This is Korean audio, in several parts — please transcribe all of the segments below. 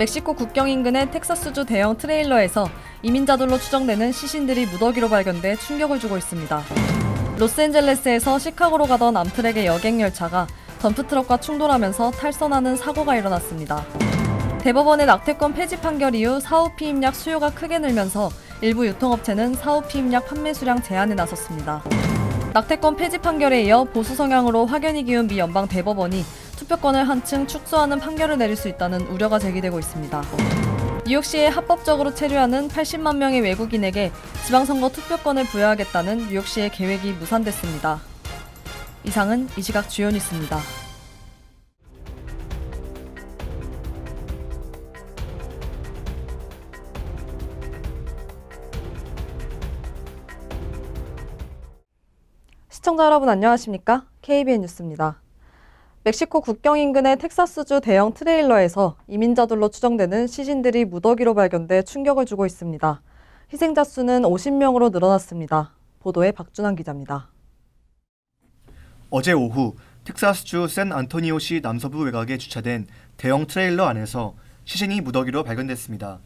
멕시코 국경 인근의 텍사스주 대형 트레일러에서 이민자들로 추정되는 시신들이 무더기로 발견돼 충격을 주고 있습니다. 로스앤젤레스에서 시카고로 가던 암트랙의 여객 열차가 덤프트럭과 충돌하면서 탈선하는 사고가 일어났습니다. 대법원의 낙태권 폐지 판결 이후 사후 피임약 수요가 크게 늘면서 일부 유통업체는 사후 피임약 판매 수량 제한에 나섰습니다. 낙태권 폐지 판결에 이어 보수 성향으로 확연히 기운 미 연방 대법원이 투표권을 한층 축소하는 판결을 내릴 수 있다는 우려가 제기되고 있습니다. 뉴욕시에 합법적으로 체류하는 80만 명의 외국인에게 지방선거 투표권을 부여하겠다는 뉴욕시의 계획이 무산됐습니다. 이상은 이 시각 주요 뉴스입니다. 시청자 여러분 안녕하십니까? KBN 뉴스입니다. 멕시코 국경 인근의 텍사스주 대형 트레일러에서 이민자들로 추정되는 시신들이 무더기로 발견돼 충격을 주고 있습니다. 희생자 수는 50명으로 늘어났습니다. 보도에 박준환 기자입니다. 어제 오후 텍사스주 샌안토니오시 남서부 외곽에 주차된 대형 트레일러 안에서 시신이 무더기로 발견됐습니다.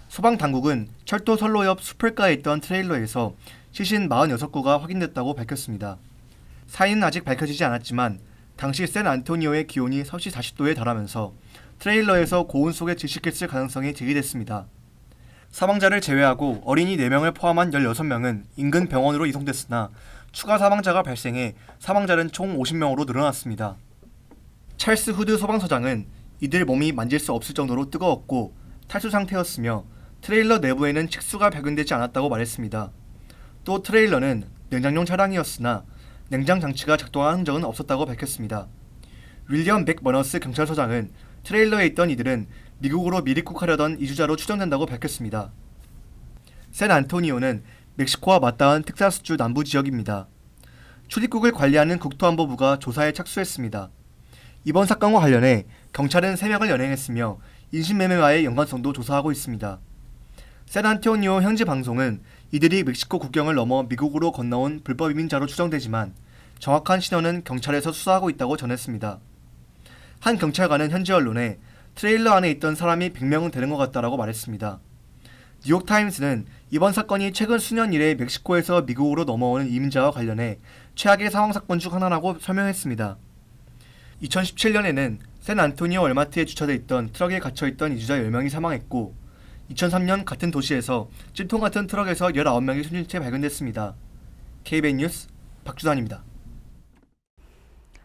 소방당국은 철도 선로 옆 수풀가에 있던 트레일러에서 시신 46구가 확인됐다고 밝혔습니다. 사인은 아직 밝혀지지 않았지만 당시 샌안토니오의 기온이 섭씨 40도에 달하면서 트레일러에서 고온 속에 질식했을 가능성이 제기됐습니다. 사망자를 제외하고 어린이 4명을 포함한 16명은 인근 병원으로 이송됐으나 추가 사망자가 발생해 사망자는 총 50명으로 늘어났습니다. 찰스 후드 소방서장은 이들 몸이 만질 수 없을 정도로 뜨거웠고 탈수 상태였으며 트레일러 내부에는 칙수가 발견되지 않았다고 말했습니다. 또 트레일러는 냉장용 차량이었으나 냉장 장치가 작동한 흔적은 없었다고 밝혔습니다. 윌리엄 맥머너스 경찰서장은 트레일러에 있던 이들은 미국으로 미입국하려던 이주자로 추정된다고 밝혔습니다. 샌안토니오는 멕시코와 맞닿은 텍사스주 남부 지역입니다. 출입국을 관리하는 국토안보부가 조사에 착수했습니다. 이번 사건과 관련해 경찰은 3명을 연행했으며 인신매매와의 연관성도 조사하고 있습니다. 샌안토니오 현지 방송은 이들이 멕시코 국경을 넘어 미국으로 건너온 불법 이민자로 추정되지만 정확한 신원은 경찰에서 수사하고 있다고 전했습니다. 한 경찰관은 현지 언론에 트레일러 안에 있던 사람이 100명은 되는 것 같다라고 말했습니다. 뉴욕타임스는 이번 사건이 최근 수년 이래 멕시코에서 미국으로 넘어오는 이민자와 관련해 최악의 상황 사건 중 하나라고 설명했습니다. 2017년에는 샌안토니오 월마트에 주차돼 있던 트럭에 갇혀있던 이주자 10명이 사망했고 2003년 같은 도시에서 찜통 같은 트럭에서 19명이 숨진 채 발견됐습니다. KBN 뉴스 박주단입니다.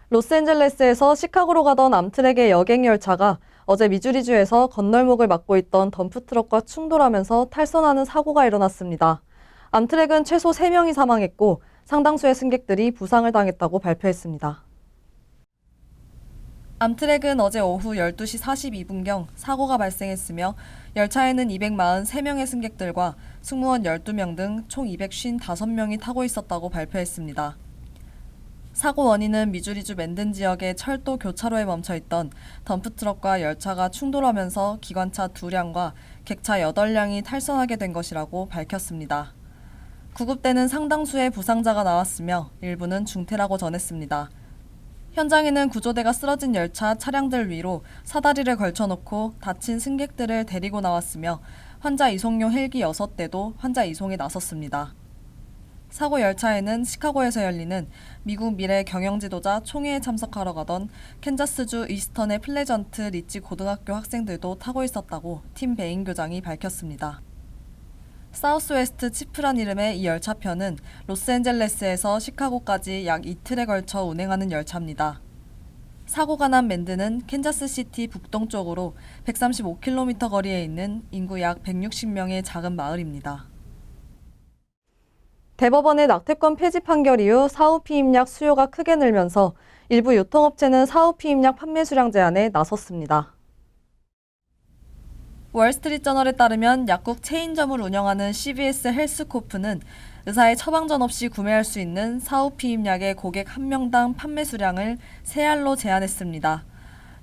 로스앤젤레스에서 시카고로 가던 암트랙의 여객 열차가 어제 미주리주에서 건널목을 막고 있던 덤프트럭과 충돌하면서 탈선하는 사고가 일어났습니다. 암트랙은 최소 3명이 사망했고 상당수의 승객들이 부상을 당했다고 발표했습니다. 암트랙은 어제 오후 12시 42분경 사고가 발생했으며 열차에는 243명의 승객들과 승무원 12명 등 총 255명이 타고 있었다고 발표했습니다. 사고 원인은 미주리주 맨든 지역의 철도 교차로에 멈춰있던 덤프트럭과 열차가 충돌하면서 기관차 2량과 객차 8량이 탈선하게 된 것이라고 밝혔습니다. 구급대는 상당수의 부상자가 나왔으며 일부는 중태라고 전했습대 현장에는 구조대가 쓰러진 열차 차량들 위로 사다리를 걸쳐놓고 다친 승객들을 데리고 나왔으며 환자 이송용 헬기 6대도 환자 이송에 나섰습니다. 사고 열차에는 시카고에서 열리는 미국 미래 경영지도자 총회에 참석하러 가던 캔자스주 이스턴의 플레전트 리치 고등학교 학생들도 타고 있었다고 팀 베인 교장이 밝혔습니다. 사우스웨스트 치프란 이름의 이 열차편은 로스앤젤레스에서 시카고까지 약 이틀에 걸쳐 운행하는 열차입니다. 사고가 난 맨든은 캔자스시티 북동쪽으로 135km 거리에 있는 인구 약 160명의 작은 마을입니다. 대법원의 낙태권 폐지 판결 이후 사후 피임약 수요가 크게 늘면서 일부 유통업체는 사후 피임약 판매 수량 제한에 나섰습니다. 월스트리트저널에 따르면 약국 체인점을 운영하는 CVS 헬스코프는 의사의 처방전 없이 구매할 수 있는 사후 피임약의 고객 1명당 판매 수량을 3알로 제한했습니다.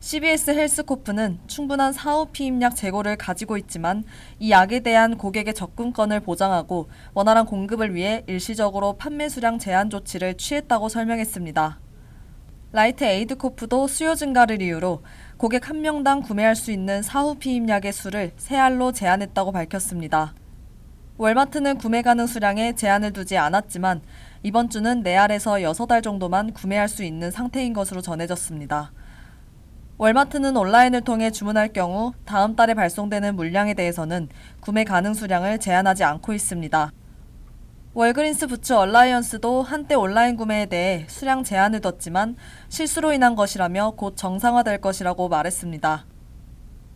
CVS 헬스코프는 충분한 사후 피임약 재고를 가지고 있지만 이 약에 대한 고객의 접근권을 보장하고 원활한 공급을 위해 일시적으로 판매 수량 제한 조치를 취했다고 설명했습니다. 라이트 에이드코프도 수요 증가를 이유로 고객 한 명당 구매할 수 있는 사후 피임약의 수를 3알로 제한했다고 밝혔습니다. 월마트는 구매 가능 수량에 제한을 두지 않았지만 이번 주는 4알에서 6알 정도만 구매할 수 있는 상태인 것으로 전해졌습니다. 월마트는 온라인을 통해 주문할 경우 다음 달에 발송되는 물량에 대해서는 구매 가능 수량을 제한하지 않고 있습니다. 월그린스 부츠 얼라이언스도 한때 온라인 구매에 대해 수량 제한을 뒀지만 실수로 인한 것이라며 곧 정상화될 것이라고 말했습니다.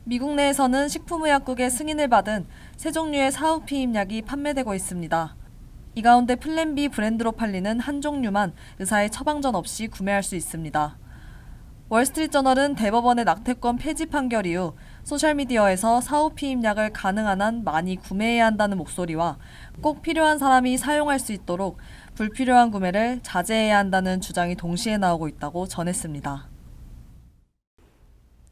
미국 내에서는 식품의약국의 승인을 받은 세 종류의 사후 피임약이 판매되고 있습니다. 이 가운데 플랜B 브랜드로 팔리는 한 종류만 의사의 처방전 없이 구매할 수 있습니다. 월스트리트저널은 대법원의 낙태권 폐지 판결 이후 소셜미디어에서 사후 피임약을 가능한 한 많이 구매해야 한다는 목소리와 꼭 필요한 사람이 사용할 수 있도록 불필요한 구매를 자제해야 한다는 주장이 동시에 나오고 있다고 전했습니다.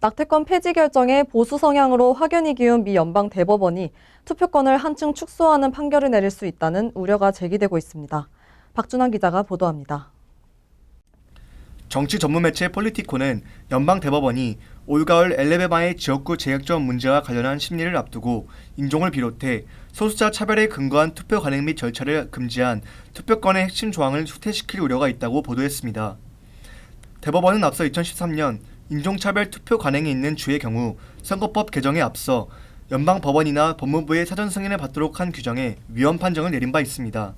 낙태권 폐지 결정에 보수 성향으로 확연히 기운 미 연방 대법원이 투표권을 한층 축소하는 판결을 내릴 수 있다는 우려가 제기되고 있습니다. 박준환 기자가 보도합니다. 정치 전문 매체 폴리티코는 연방 대법원이 올가을 엘레베마의 지역구 재약점 문제와 관련한 심리를 앞두고 인종을 비롯해 소수자 차별에 근거한 투표 관행 및 절차를 금지한 투표권의 핵심 조항을 후퇴시킬 우려가 있다고 보도했습니다. 대법원은 앞서 2013년 인종차별 투표 관행이 있는 주의 경우 선거법 개정에 앞서 연방 법원이나 법무부의 사전 승인을 받도록 한 규정에 위헌 판정을 내린 바 있습니다.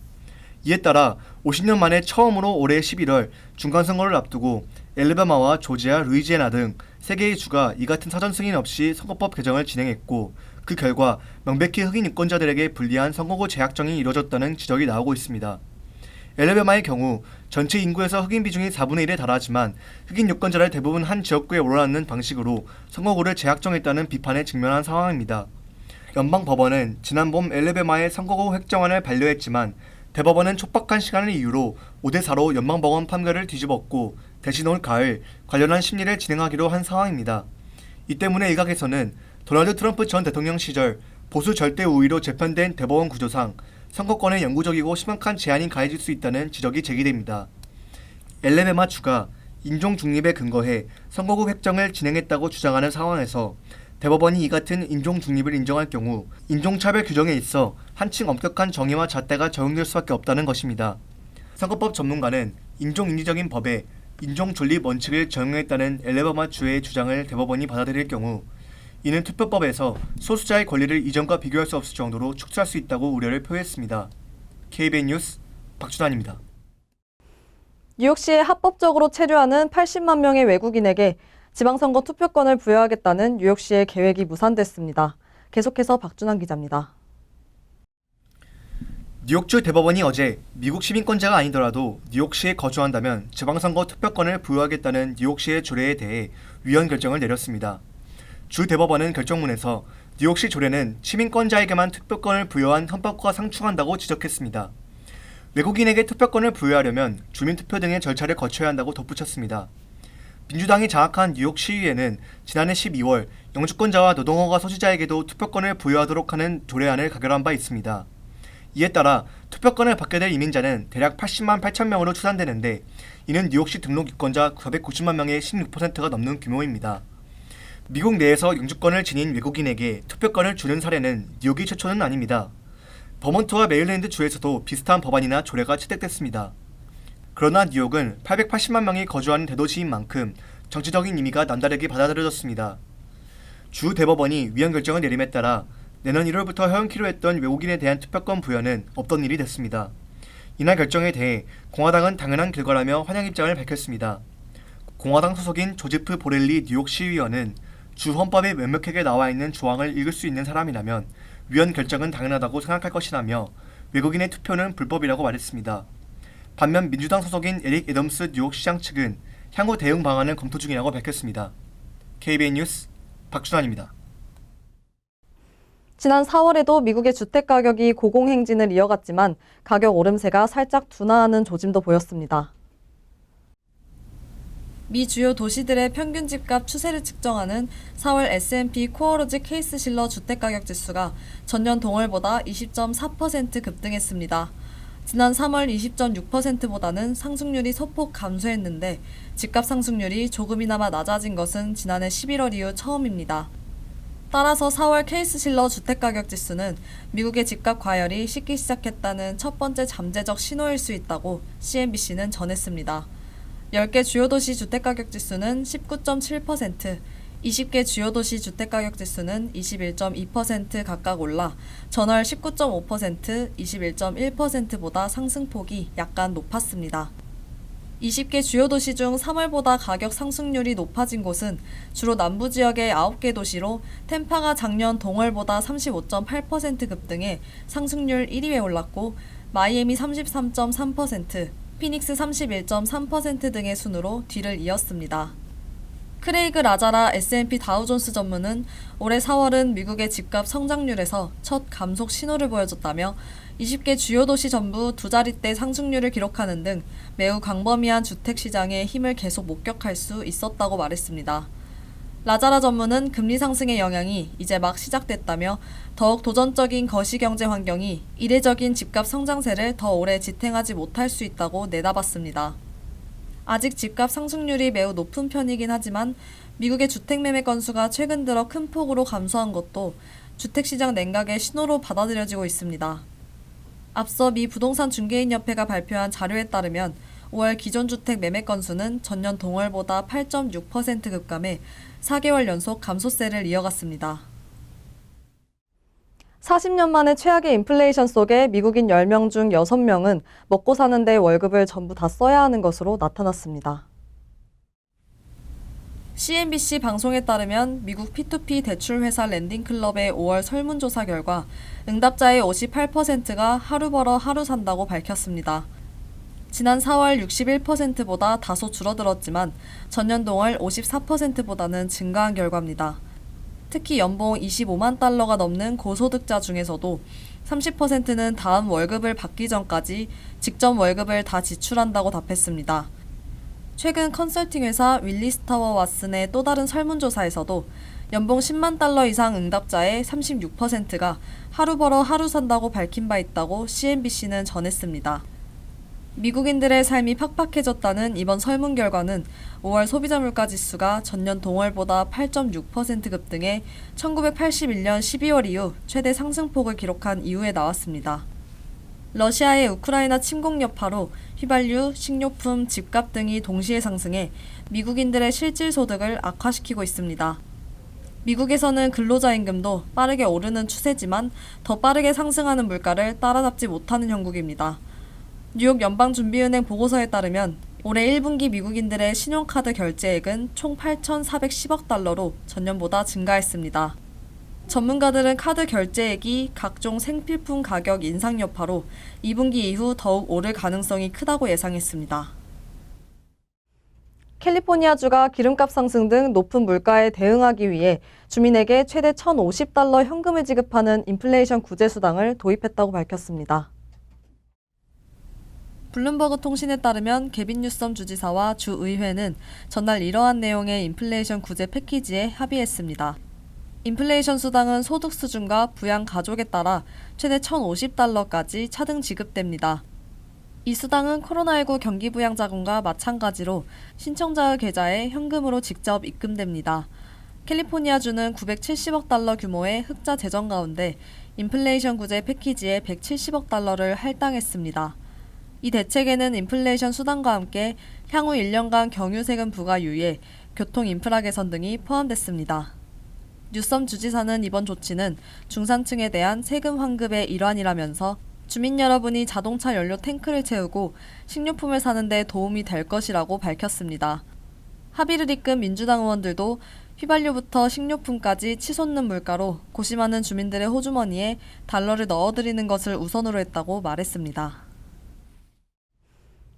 이에 따라 50년 만에 처음으로 올해 11월 중간선거를 앞두고 엘레바마와 조지아, 루이지애나 등 3개의 주가 이 같은 사전 승인 없이 선거법 개정을 진행했고 그 결과 명백히 흑인 유권자들에게 불리한 선거구 재약정이 이뤄졌다는 지적이 나오고 있습니다. 엘레바마의 경우 전체 인구에서 흑인 비중이 4분의 1에 달하지만 흑인 유권자를 대부분 한 지역구에 몰아넣는 방식으로 선거구를 재약정했다는 비판에 직면한 상황입니다. 연방법원은 지난 봄 엘레바마의 선거구 획정안을 반려했지만 대법원은 촉박한 시간을 이유로 5대4로 연방법원 판결을 뒤집었고 대신 올 가을 관련한 심리를 진행하기로 한 상황입니다. 이 때문에 일각에서는 도널드 트럼프 전 대통령 시절 보수 절대 우위로 재편된 대법원 구조상 선거권에 영구적이고 심각한 제한이 가해질 수 있다는 지적이 제기됩니다. 엘레베마 주가 인종 중립에 근거해 선거구 획정을 진행했다고 주장하는 상황에서 대법원이 이 같은 인종 중립을 인정할 경우 인종차별 규정에 있어 한층 엄격한 정의와 잣대가 적용될 수밖에 없다는 것입니다. 선거법 전문가는 인종인지적인 법에 인종 존립 원칙을 적용했다는 엘레바마 주의 주장을 대법원이 받아들일 경우 이는 투표법에서 소수자의 권리를 이전과 비교할 수 없을 정도로 축소할 수 있다고 우려를 표했습니다. KBN 뉴스 박준환입니다. 뉴욕시에 합법적으로 체류하는 80만 명의 외국인에게 지방선거 투표권을 부여하겠다는 뉴욕시의 계획이 무산됐습니다. 계속해서 박준환 기자입니다. 뉴욕주 대법원이 어제 미국 시민권자가 아니더라도 뉴욕시에 거주한다면 지방선거 투표권을 부여하겠다는 뉴욕시의 조례에 대해 위헌 결정을 내렸습니다. 주 대법원은 결정문에서 뉴욕시 조례는 시민권자에게만 투표권을 부여한 헌법과 상충한다고 지적했습니다. 외국인에게 투표권을 부여하려면 주민투표 등의 절차를 거쳐야 한다고 덧붙였습니다. 민주당이 장악한 뉴욕 시의회는 지난해 12월 영주권자와 노동허가 소지자에게도 투표권을 부여하도록 하는 조례안을 가결한 바 있습니다. 이에 따라 투표권을 받게 될 이민자는 대략 80만 8천 명으로 추산되는데 이는 뉴욕시 등록 유권자 490만 명의 16%가 넘는 규모입니다. 미국 내에서 영주권을 지닌 외국인에게 투표권을 주는 사례는 뉴욕이 최초는 아닙니다. 버몬트와 메릴랜드 주에서도 비슷한 법안이나 조례가 채택됐습니다. 그러나 뉴욕은 880만 명이 거주하는 대도시인 만큼 정치적인 의미가 남다르게 받아들여졌습니다. 주 대법원이 위헌 결정을 내림에 따라 내년 1월부터 허용키로 했던 외국인에 대한 투표권 부여는 없던 일이 됐습니다. 이날 결정에 대해 공화당은 당연한 결과라며 환영 입장을 밝혔습니다. 공화당 소속인 조지프 보렐리 뉴욕 시의원은 주 헌법에 명백하게 나와 있는 조항을 읽을 수 있는 사람이라면 위헌 결정은 당연하다고 생각할 것이라며 외국인의 투표는 불법이라고 말했습니다. 반면 민주당 소속인 에릭 애덤스 뉴욕시장 측은 향후 대응 방안을 검토 중이라고 밝혔습니다. KBN 뉴스 박준환입니다. 지난 4월에도 미국의 주택가격이 고공행진을 이어갔지만 가격 오름세가 살짝 둔화하는 조짐도 보였습니다. 미 주요 도시들의 평균 집값 추세를 측정하는 4월 S&P 코어로즈 케이스 실러 주택가격 지수가 전년 동월보다 20.4% 급등했습니다. 지난 3월 20.6%보다는 상승률이 소폭 감소했는데 집값 상승률이 조금이나마 낮아진 것은 지난해 11월 이후 처음입니다. 따라서 4월 케이스실러 주택가격지수는 미국의 집값 과열이 식기 시작했다는 첫 번째 잠재적 신호일 수 있다고 CNBC는 전했습니다. 10개 주요 도시 주택가격지수는 19.7%, 20개 주요 도시 주택가격지수는 21.2% 각각 올라 전월 19.5%, 21.1%보다 상승폭이 약간 높았습니다. 20개 주요 도시 중 3월보다 가격 상승률이 높아진 곳은 주로 남부 지역의 9개 도시로 템파가 작년 동월보다 35.8% 급등해 상승률 1위에 올랐고 마이애미 33.3%, 피닉스 31.3% 등의 순으로 뒤를 이었습니다. 크레이그 라자라 S&P 다우존스 전무는 올해 4월은 미국의 집값 성장률에서 첫 감속 신호를 보여줬다며 20개 주요 도시 전부 두 자릿대 상승률을 기록하는 등 매우 광범위한 주택시장의 힘을 계속 목격할 수 있었다고 말했습니다. 라자라 전무는 금리 상승의 영향이 이제 막 시작됐다며 더욱 도전적인 거시경제 환경이 이례적인 집값 성장세를 더 오래 지탱하지 못할 수 있다고 내다봤습니다. 아직 집값 상승률이 매우 높은 편이긴 하지만 미국의 주택 매매 건수가 최근 들어 큰 폭으로 감소한 것도 주택시장 냉각의 신호로 받아들여지고 있습니다. 앞서 미 부동산 중개인협회가 발표한 자료에 따르면 5월 기존 주택 매매 건수는 전년 동월보다 8.6% 급감해 4개월 연속 감소세를 이어갔습니다. 40년 만에 최악의 인플레이션 속에 미국인 10명 중 6명은 먹고 사는데 월급을 전부 다 써야 하는 것으로 나타났습니다. CNBC 방송에 따르면 미국 P2P 대출회사 랜딩클럽의 5월 설문조사 결과 응답자의 58%가 하루 벌어 하루 산다고 밝혔습니다. 지난 4월 61%보다 다소 줄어들었지만 전년 동월 54%보다는 증가한 결과입니다. 특히 연봉 25만 달러가 넘는 고소득자 중에서도 30%는 다음 월급을 받기 전까지 직접 월급을 다 지출한다고 답했습니다. 최근 컨설팅 회사 윌리스타워 왓슨의 또 다른 설문조사에서도 연봉 10만 달러 이상 응답자의 36%가 하루 벌어 하루 산다고 밝힌 바 있다고 CNBC는 전했습니다. 미국인들의 삶이 팍팍해졌다는 이번 설문 결과는 5월 소비자 물가 지수가 전년 동월보다 8.6% 급등해 1981년 12월 이후 최대 상승폭을 기록한 이후에 나왔습니다. 러시아의 우크라이나 침공 여파로 휘발유, 식료품, 집값 등이 동시에 상승해 미국인들의 실질 소득을 악화시키고 있습니다. 미국에서는 근로자 임금도 빠르게 오르는 추세지만 더 빠르게 상승하는 물가를 따라잡지 못하는 형국입니다. 뉴욕 연방준비은행 보고서에 따르면 올해 1분기 미국인들의 신용카드 결제액은 총 8,410억 달러로 전년보다 증가했습니다. 전문가들은 카드 결제액이 각종 생필품 가격 인상 여파로 2분기 이후 더욱 오를 가능성이 크다고 예상했습니다. 캘리포니아주가 기름값 상승 등 높은 물가에 대응하기 위해 주민에게 최대 1,050달러 현금을 지급하는 인플레이션 구제 수당을 도입했다고 밝혔습니다. 블룸버그 통신에 따르면 게빈 뉴섬 주지사와 주 의회는 전날 이러한 내용의 인플레이션 구제 패키지에 합의했습니다. 인플레이션 수당은 소득 수준과 부양 가족에 따라 최대 1,050달러까지 차등 지급됩니다. 이 수당은 코로나19 경기 부양 자금과 마찬가지로 신청자의 계좌에 현금으로 직접 입금됩니다. 캘리포니아주는 970억 달러 규모의 흑자 재정 가운데 인플레이션 구제 패키지에 170억 달러를 할당했습니다. 이 대책에는 인플레이션 수당과 함께 향후 1년간 경유세금 부과 유예, 교통 인프라 개선 등이 포함됐습니다. 뉴섬 주지사는 이번 조치는 중산층에 대한 세금 환급의 일환이라면서 주민 여러분이 자동차 연료 탱크를 채우고 식료품을 사는 데 도움이 될 것이라고 밝혔습니다. 합의를 이끈 민주당 의원들도 휘발유부터 식료품까지 치솟는 물가로 고심하는 주민들의 호주머니에 달러를 넣어드리는 것을 우선으로 했다고 말했습니다.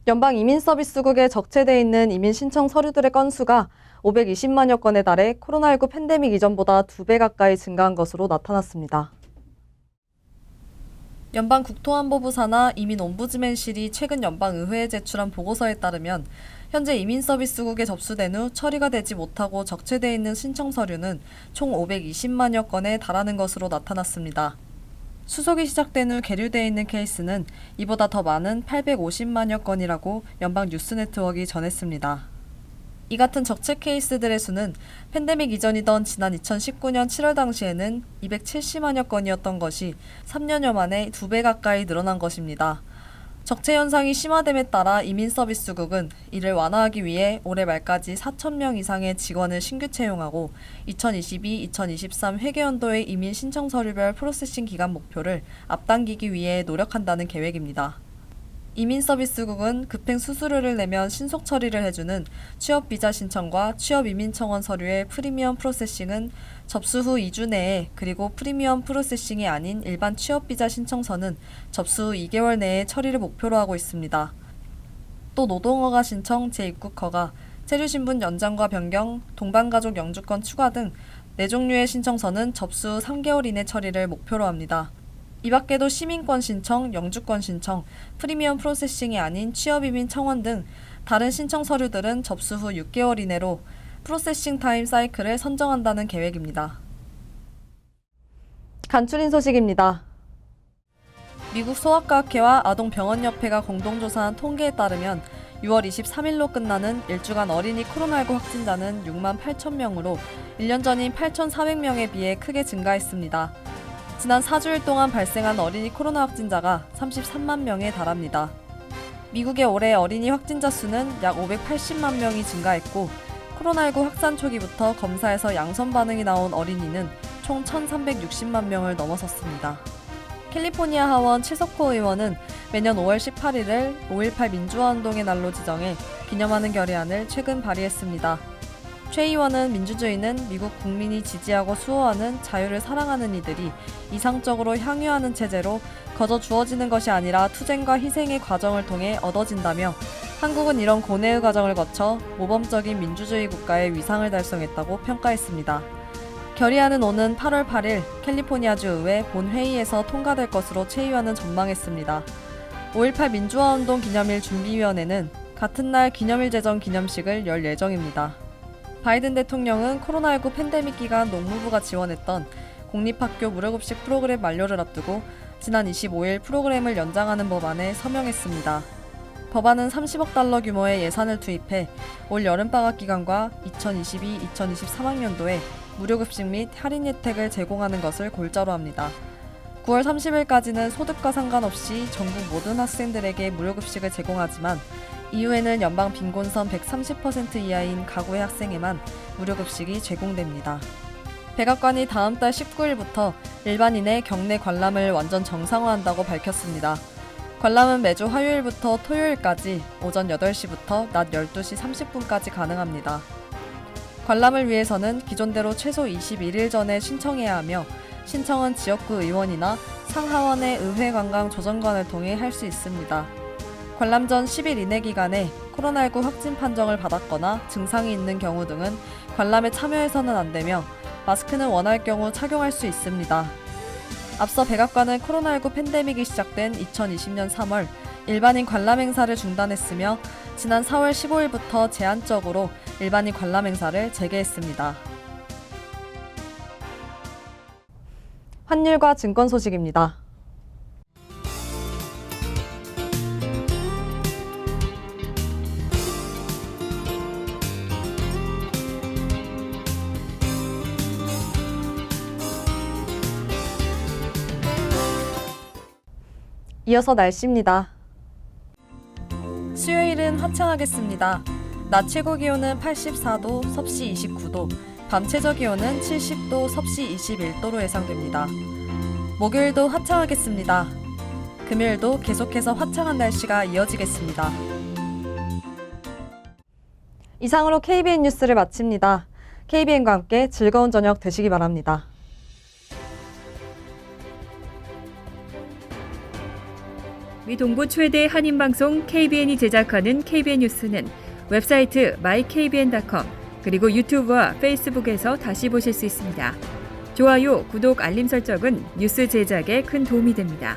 연방이민서비스국에 적체돼 있는 이민 신청 서류들의 건수가 520만여 건에 달해 코로나19 팬데믹 이전보다 2배 가까이 증가한 것으로 나타났습니다. 연방국토안보부 산하 이민옴부즈맨실이 최근 연방의회에 제출한 보고서에 따르면 현재 이민서비스국에 접수된 후 처리가 되지 못하고 적체돼 있는 신청 서류는 총 520만여 건에 달하는 것으로 나타났습니다. 수속이 시작된 후 계류되어 있는 케이스는 이보다 더 많은 850만여 건이라고 연방 뉴스 네트워크가 전했습니다. 이 같은 적체 케이스들의 수는 팬데믹 이전이던 지난 2019년 7월 당시에는 270만여 건이었던 것이 3년여 만에 2배 가까이 늘어난 것입니다. 적체 현상이 심화됨에 따라 이민서비스국은 이를 완화하기 위해 올해 말까지 4,000명 이상의 직원을 신규 채용하고 2022-2023 회계연도의 이민 신청 서류별 프로세싱 기간 목표를 앞당기기 위해 노력한다는 계획입니다. 이민서비스국은 급행 수수료를 내면 신속 처리를 해주는 취업비자 신청과 취업이민청원 서류의 프리미엄 프로세싱은 접수 후 2주 내에, 그리고 프리미엄 프로세싱이 아닌 일반 취업비자 신청서는 접수 후 2개월 내에 처리를 목표로 하고 있습니다. 또 노동허가 신청, 재입국허가, 체류신분 연장과 변경, 동반가족 영주권 추가 등 4종류의 신청서는 접수 후 3개월 이내 처리를 목표로 합니다. 이 밖에도 시민권 신청, 영주권 신청, 프리미엄 프로세싱이 아닌 취업이민 청원 등 다른 신청 서류들은 접수 후 6개월 이내로 프로세싱 타임 사이클을 선정한다는 계획입니다. 간추린 소식입니다. 미국 소아과학회와 아동병원협회가 공동조사한 통계에 따르면 6월 23일로 끝나는 일주간 어린이 코로나19 확진자는 6만 8천 명으로 1년 전인 8,400명에 비해 크게 증가했습니다. 지난 4주일 동안 발생한 어린이 코로나 확진자가 33만 명에 달합니다. 미국의 올해 어린이 확진자 수는 약 580만 명이 증가했고, 코로나19 확산 초기부터 검사에서 양성 반응이 나온 어린이는 총 1,360만 명을 넘어섰습니다. 캘리포니아 하원 최석호 의원은 매년 5월 18일을 5.18 민주화운동의 날로 지정해 기념하는 결의안을 최근 발의했습니다. 최 의원은 민주주의는 미국 국민이 지지하고 수호하는 자유를 사랑하는 이들이 이상적으로 향유하는 체제로 거저 주어지는 것이 아니라 투쟁과 희생의 과정을 통해 얻어진다며, 한국은 이런 고뇌의 과정을 거쳐 모범적인 민주주의 국가의 위상을 달성했다고 평가했습니다. 결의안은 오는 8월 8일 캘리포니아주 의회 본회의에서 통과될 것으로 최 의원은 전망했습니다. 5.18 민주화운동 기념일 준비위원회는 같은 날 기념일 제정 기념식을 열 예정입니다. 바이든 대통령은 코로나19 팬데믹 기간 농무부가 지원했던 공립학교 무료급식 프로그램 만료를 앞두고 지난 25일 프로그램을 연장하는 법안에 서명했습니다. 법안은 30억 달러 규모의 예산을 투입해 올 여름방학 기간과 2022-2023학년도에 무료급식 및 할인 혜택을 제공하는 것을 골자로 합니다. 9월 30일까지는 소득과 상관없이 전국 모든 학생들에게 무료급식을 제공하지만 이후에는 연방 빈곤선 130% 이하인 가구의 학생에만 무료급식이 제공됩니다. 백악관이 다음 달 19일부터 일반인의 경내 관람을 완전 정상화한다고 밝혔습니다. 관람은 매주 화요일부터 토요일까지 오전 8시부터 낮 12시 30분까지 가능합니다. 관람을 위해서는 기존대로 최소 21일 전에 신청해야 하며, 신청은 지역구 의원이나 상하원의 의회관광조정관을 통해 할 수 있습니다. 관람 전 10일 이내 기간에 코로나19 확진 판정을 받았거나 증상이 있는 경우 등은 관람에 참여해서는 안 되며, 마스크는 원할 경우 착용할 수 있습니다. 앞서 백악관은 코로나19 팬데믹이 시작된 2020년 3월 일반인 관람 행사를 중단했으며, 지난 4월 15일부터 제한적으로 일반인 관람 행사를 재개했습니다. 환율과 증권 소식입니다. 이어서 날씨입니다. 수요일은 화창하겠습니다. 낮 최고 기온은 84도, 섭씨 29도, 밤 최저 기온은 70도, 섭씨 21도로 예상됩니다. 목요일도 화창하겠습니다. 금요일도 계속해서 화창한 날씨가 이어지겠습니다. 이상으로 KBN 뉴스를 마칩니다. KBN과 함께 즐거운 저녁 되시기 바랍니다. 미 동부 최대 한인방송 KBN이 제작하는 KBN 뉴스는 웹사이트 mykbn.com 그리고 유튜브와 페이스북에서 다시 보실 수 있습니다. 좋아요, 구독, 알림 설정은 뉴스 제작에 큰 도움이 됩니다.